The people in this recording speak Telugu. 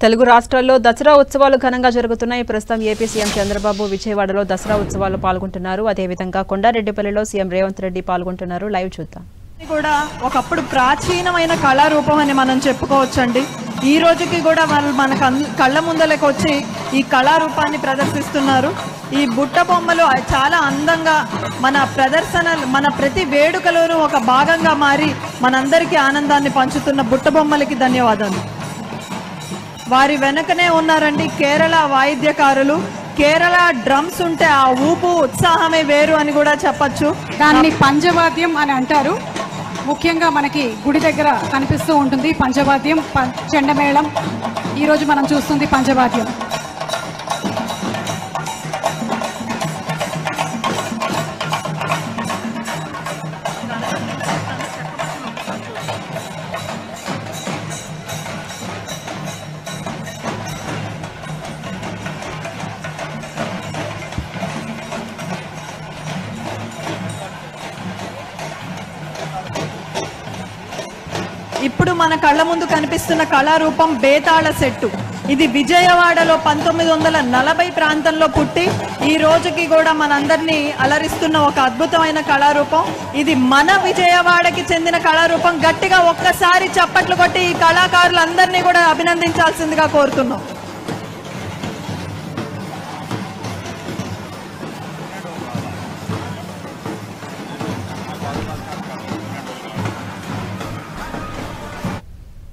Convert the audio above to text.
తెలుగు రాష్ట్రాల్లో దసరా ఉత్సవాలు ఘనంగా జరుగుతున్నాయి. ప్రస్తుతం ఏపీ సీఎం చంద్రబాబు విజయవాడలో దసరా ఉత్సవాల్లో పాల్గొంటున్నారు. అదేవిధంగా కొండారెడ్డిపల్లిలో సీఎం రేవంత్ రెడ్డి పాల్గొంటున్నారు. లైవ్ చూద్దాం. కూడా ఒకప్పుడు ప్రాచీనమైన కళారూపం అని మనం చెప్పుకోవచ్చండి. ఈ రోజుకి కూడా వాళ్ళు మన కళ్ళ ముందలకు వచ్చి ఈ కళారూపాన్ని ప్రదర్శిస్తున్నారు. ఈ బుట్ట బొమ్మలు చాలా అందంగా మన ప్రదర్శన, మన ప్రతి వేడుకలోనూ ఒక భాగంగా మారి మనందరికీ ఆనందాన్ని పంచుతున్న బుట్ట బొమ్మలకి ధన్యవాదాలు. వారి వెనకనే ఉన్నారండి కేరళ వాయిద్యకారులు. కేరళ డ్రమ్స్ ఉంటే ఆ ఊపు ఉత్సాహమే వేరు అని కూడా చెప్పచ్చు. దాన్ని పంచవాద్యం అని అంటారు. ముఖ్యంగా మనకి గుడి దగ్గర కనిపిస్తూ ఉంటుంది పంచవాద్యం, చెండమేళం. ఈరోజు మనం చూస్తుంది పంచవాద్యం. ఇప్పుడు మన కళ్ళ ముందు కనిపిస్తున్న కళారూపం బేతాళ సెట్టు. ఇది విజయవాడలో 1940 ప్రాంతంలో పుట్టి ఈ రోజుకి కూడా మనందరినీ అలరిస్తున్న ఒక అద్భుతమైన కళారూపం. ఇది మన విజయవాడకి చెందిన కళారూపం. గట్టిగా ఒక్కసారి చప్పట్లు కొట్టి ఈ కళాకారులందరినీ కూడా అభినందించాల్సిందిగా కోరుతున్నాం.